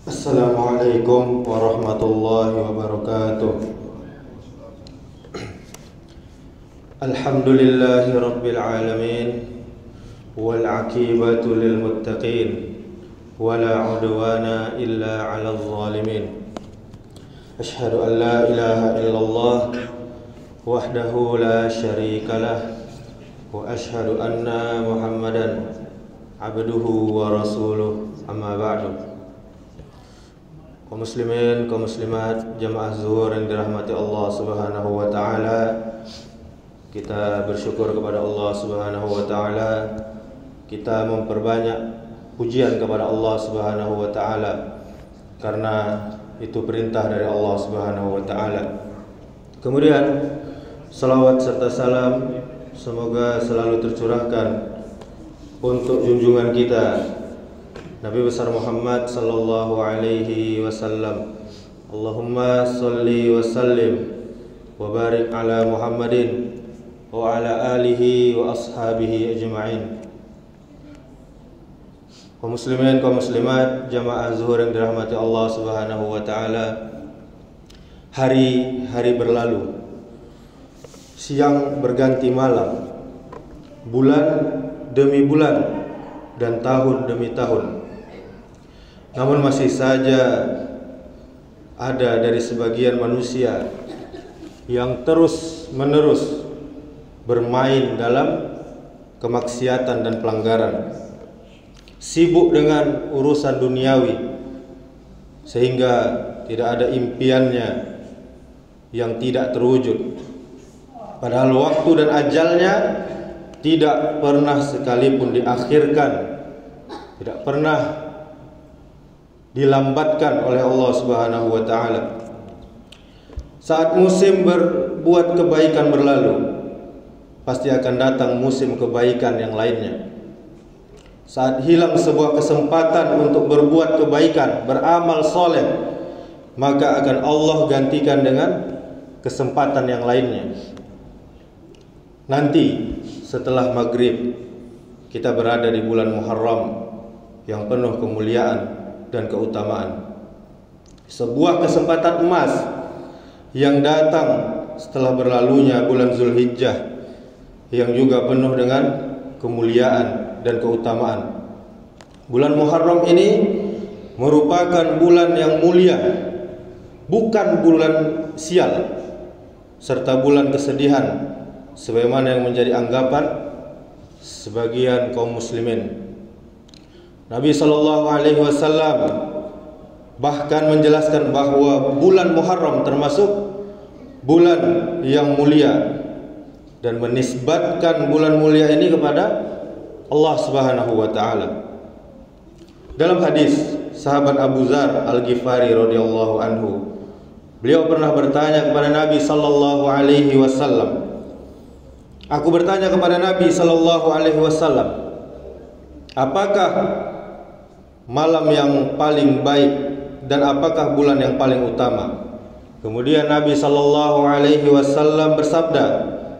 Assalamualaikum warahmatullahi wabarakatuh. Alhamdulillahi rabbil alamin, wal aqibatu lil muttaqin, wala udwana illa 'alal zalimin. Asyhadu an la ilaha illallah wahdahu la syarikalah, wa asyhadu anna Muhammadan abduhu wa rasuluh, amma ba'du. Kaum muslimin, kaum muslimat, jamaah zuhur yang dirahmati Allah Subhanahu wa taala. Kita bersyukur kepada Allah Subhanahu wa taala. Kita memperbanyak pujian kepada Allah Subhanahu wa taala karena itu perintah dari Allah Subhanahu wa taala. Kemudian salawat serta salam semoga selalu tercurahkan untuk junjungan kita Nabi besar Muhammad sallallahu alaihi wasallam. Allahumma salli wa sallim wa barik ala Muhammadin wa ala alihi wa ashabihi ajma'in. Kaum muslimin, kaum muslimat, jamaah zuhur yang dirahmati Allah Subhanahu wa taala. Hari-hari berlalu, siang berganti malam, bulan demi bulan, dan tahun demi tahun. Namun masih saja ada dari sebagian manusia yang terus-menerus bermain dalam kemaksiatan dan pelanggaran, sibuk dengan urusan duniawi sehingga tidak ada impiannya yang tidak terwujud. Padahal waktu dan ajalnya tidak pernah sekalipun diakhirkan, tidak pernah dilambatkan oleh Allah Subhanahu wa taala. Saat musim berbuat kebaikan berlalu, pasti akan datang musim kebaikan yang lainnya. Saat hilang sebuah kesempatan untuk berbuat kebaikan, beramal soleh, maka akan Allah gantikan dengan kesempatan yang lainnya. Nanti setelah maghrib, kita berada di bulan Muharram yang penuh kemuliaan dan keutamaan. Sebuah kesempatan emas yang datang setelah berlalunya bulan Zulhijjah yang juga penuh dengan kemuliaan dan keutamaan. Bulan Muharram ini merupakan bulan yang mulia, bukan bulan sial serta bulan kesedihan sebagaimana yang menjadi anggapan sebagian kaum muslimin. Nabi sallallahu alaihi wasallam bahkan menjelaskan bahwa bulan Muharram termasuk bulan yang mulia dan menisbatkan bulan mulia ini kepada Allah Subhanahu wa taala. Dalam hadis sahabat Abu Dzar Al-Ghifari radhiyallahu anhu, beliau pernah bertanya kepada Nabi sallallahu alaihi wasallam, aku bertanya kepada Nabi sallallahu alaihi wasallam, apakah malam yang paling baik dan apakah bulan yang paling utama? Kemudian Nabi sallallahu alaihi wasallam bersabda,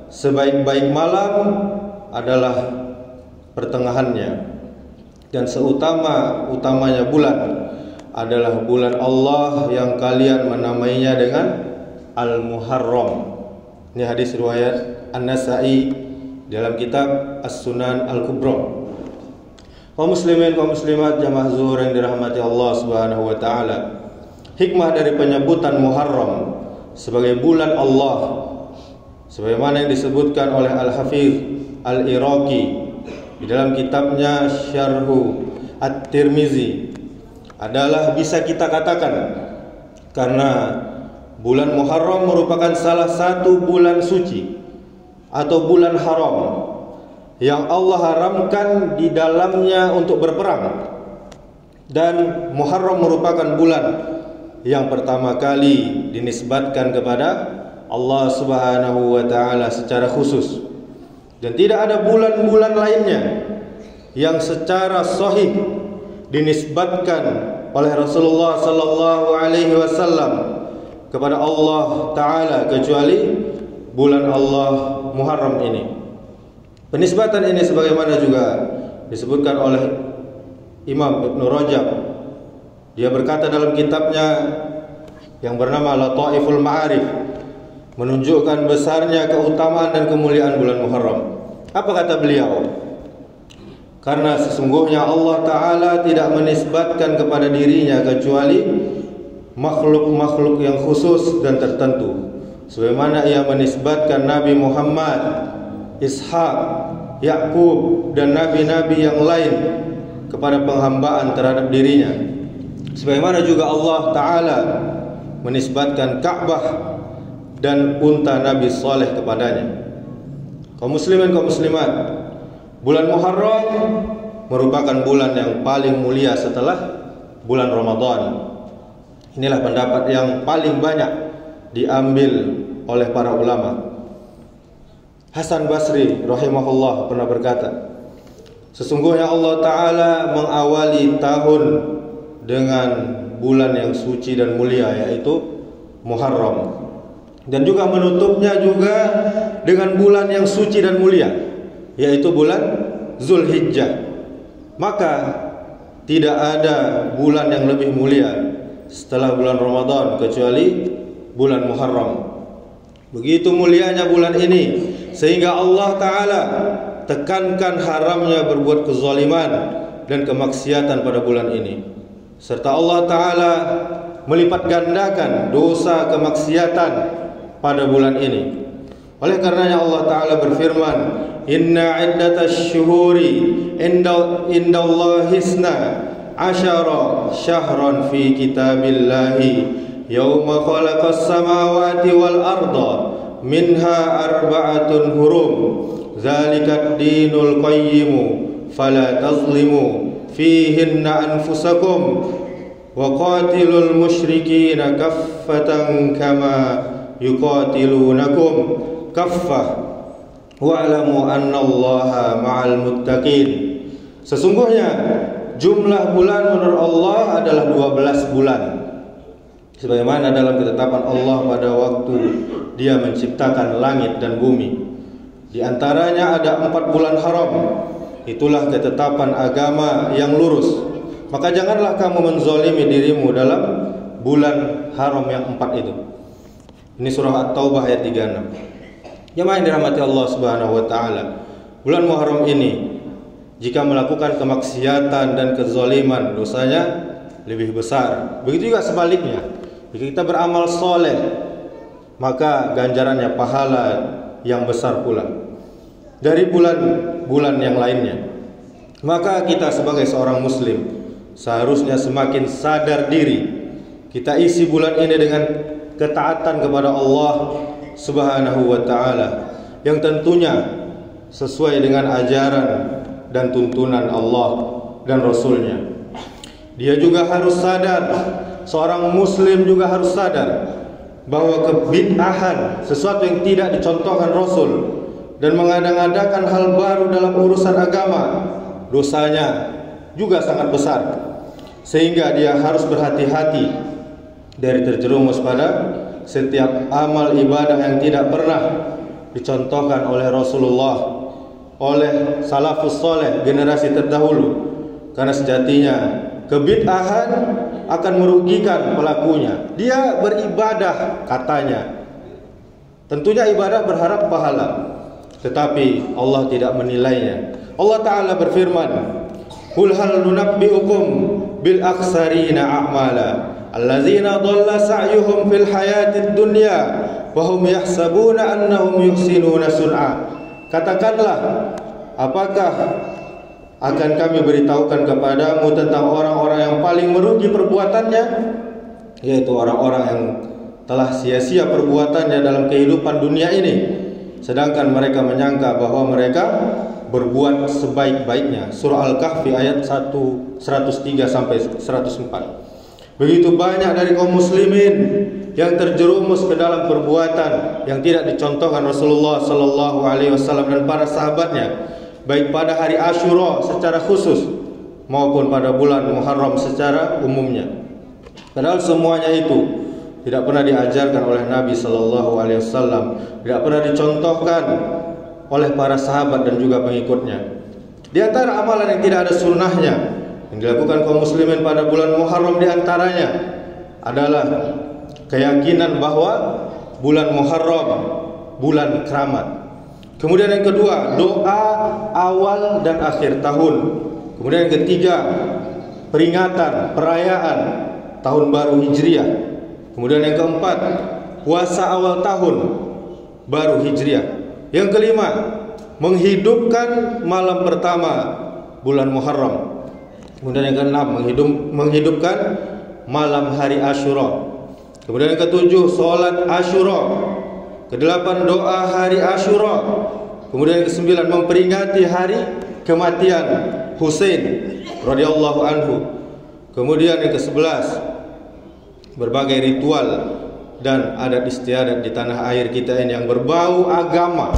sebaik-baik malam adalah pertengahannya, dan seutama-utamanya bulan adalah bulan Allah yang kalian menamainya dengan Al-Muharram. Ini hadis riwayat An-Nasa'i dalam kitab As-Sunan Al-Kubra. Kaum muslimin, kaum muslimat, jamaah zuhur yang dirahmati Allah Subhanahu wa taala. Hikmah dari penyebutan Muharram sebagai bulan Allah sebagaimana yang disebutkan oleh Al-Hafiz Al-Iraqi di dalam kitabnya Syarhu At-Tirmizi adalah bisa kita katakan karena bulan Muharram merupakan salah satu bulan suci atau bulan haram yang Allah haramkan di dalamnya untuk berperang. Dan Muharram merupakan bulan yang pertama kali dinisbatkan kepada Allah Subhanahu wa taala secara khusus. Dan tidak ada bulan-bulan lainnya yang secara sahih dinisbatkan oleh Rasulullah sallallahu alaihi wasallam kepada Allah taala kecuali bulan Allah Muharram ini. Penisbatan ini sebagaimana juga disebutkan oleh Imam Ibn Rajab Dia berkata dalam kitabnya yang bernama Lataiful Ma'arif, menunjukkan besarnya keutamaan dan kemuliaan bulan Muharram. Apa kata beliau? Karena sesungguhnya Allah Ta'ala tidak menisbatkan kepada dirinya kecuali makhluk-makhluk yang khusus dan tertentu, sebagaimana ia menisbatkan Nabi Muhammad, Ishak, Yakub dan nabi-nabi yang lain kepada penghambaan terhadap dirinya. Sebagaimana juga Allah Ta'ala menisbatkan Ka'bah dan unta Nabi Saleh kepadanya. Kaum muslimin, kaum muslimat, bulan Muharram merupakan bulan yang paling mulia setelah bulan Ramadan. Inilah pendapat yang paling banyak diambil oleh para ulama. Hasan Basri rahimahullah pernah berkata, sesungguhnya Allah Ta'ala mengawali tahun dengan bulan yang suci dan mulia, yaitu Muharram, dan juga menutupnya juga dengan bulan yang suci dan mulia, yaitu bulan Zulhijjah. Maka tidak ada bulan yang lebih mulia setelah bulan Ramadan kecuali bulan Muharram. Begitu mulianya bulan ini sehingga Allah Ta'ala tekankan haramnya berbuat kezaliman dan kemaksiatan pada bulan ini, serta Allah Ta'ala melipat gandakan dosa kemaksiatan pada bulan ini. Oleh karenanya Allah Ta'ala berfirman, inna iddatash syuhuri indallahi isna asyara syahran fi kitabillahi yauma khalaqas samawati wal arda minha arba'atun hurum zalikat dinul qayyimu fala tazlimu fihinna anfusakum wa qatilul musyrikina kaffatan kama yuqatilunakum kaffah wa'lamu annallaha ma'al muttaqin. Sesungguhnya jumlah bulan menurut Allah adalah 12 bulan, sebagaimana dalam ketetapan Allah pada waktu Dia menciptakan langit dan bumi. Di antaranya ada 4 bulan haram. Itulah ketetapan agama yang lurus. Maka janganlah kamu menzalimi dirimu dalam bulan haram yang 4 itu. Ini surah At-Taubah ayat 36. Jemaah yang dirahmati Allah Subhanahu wa taala, bulan Muharram ini jika melakukan kemaksiatan dan kezaliman, dosanya lebih besar. Begitu juga sebaliknya, jika kita beramal soleh, maka ganjarannya pahala yang besar pula dari bulan-bulan yang lainnya. Maka kita sebagai seorang muslim seharusnya semakin sadar diri. Kita isi bulan ini dengan ketaatan kepada Allah Subhanahu wa ta'ala, yang tentunya sesuai dengan ajaran dan tuntunan Allah dan Rasulnya. Dia juga harus sadar, seorang muslim juga harus sadar bahwa kebid'ahan, sesuatu yang tidak dicontohkan Rasul, dan mengada-ngadakan hal baru dalam urusan agama, dosanya juga sangat besar, sehingga dia harus berhati-hati dari terjerumus pada setiap amal ibadah yang tidak pernah dicontohkan oleh Rasulullah, oleh salafus soleh, generasi terdahulu. Karena sejatinya kebid'ahan akan merugikan pelakunya. Dia beribadah katanya, tentunya ibadah berharap pahala, tetapi Allah tidak menilainya. Allah Ta'ala berfirman, qul hal nunabbi'ukum bil akhsarina a'mala allazina dhalla sa'yuhum fil hayatid dunya wa hum yahsabuna annahum yuhsinuna sun'a. Katakanlah, apakah akan kami beritahukan kepadamu tentang orang-orang yang paling merugi perbuatannya, yaitu orang-orang yang telah sia-sia perbuatannya dalam kehidupan dunia ini, sedangkan mereka menyangka bahwa mereka berbuat sebaik-baiknya. Surah Al-Kahfi ayat 103 sampai 104. Begitu banyak dari kaum muslimin yang terjerumus ke dalam perbuatan yang tidak dicontohkan Rasulullah sallallahu alaihi wasallam dan para sahabatnya, baik pada hari Asyura secara khusus maupun pada bulan Muharram secara umumnya. Padahal semuanya itu tidak pernah diajarkan oleh Nabi sallallahu alaihi wasallam, tidak pernah dicontohkan oleh para sahabat dan juga pengikutnya. Di antara amalan yang tidak ada sunnahnya yang dilakukan kaum muslimin pada bulan Muharram di antaranya adalah keyakinan bahwa bulan Muharram bulan keramat. Kemudian yang kedua, doa awal dan akhir tahun. Kemudian yang ketiga, peringatan, perayaan tahun baru Hijriah. Kemudian yang keempat, puasa awal tahun baru Hijriah. Yang kelima, menghidupkan malam pertama bulan Muharram. Kemudian yang keenam, menghidupkan malam hari Asyura. Kemudian yang ketujuh, sholat Asyura. Kedelapan, doa hari Asyura. Kemudian yang kesembilan, memperingati hari kematian Husain radhiyallahu anhu. Kemudian yang ke-11, berbagai ritual dan adat istiadat di tanah air kita ini yang berbau agama,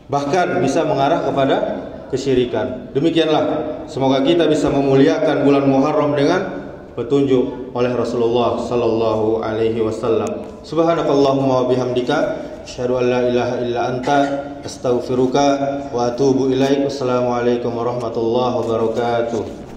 bahkan bisa mengarah kepada kesyirikan. Demikianlah, semoga kita bisa memuliakan bulan Muharram dengan petunjuk oleh Rasulullah sallallahu alaihi wasallam. Subhanakallahumma wa bihamdika asyhadu an la ilaha illa anta astaghfiruka wa atubu ilaik. Wassalamualaikum warahmatullahi wabarakatuh.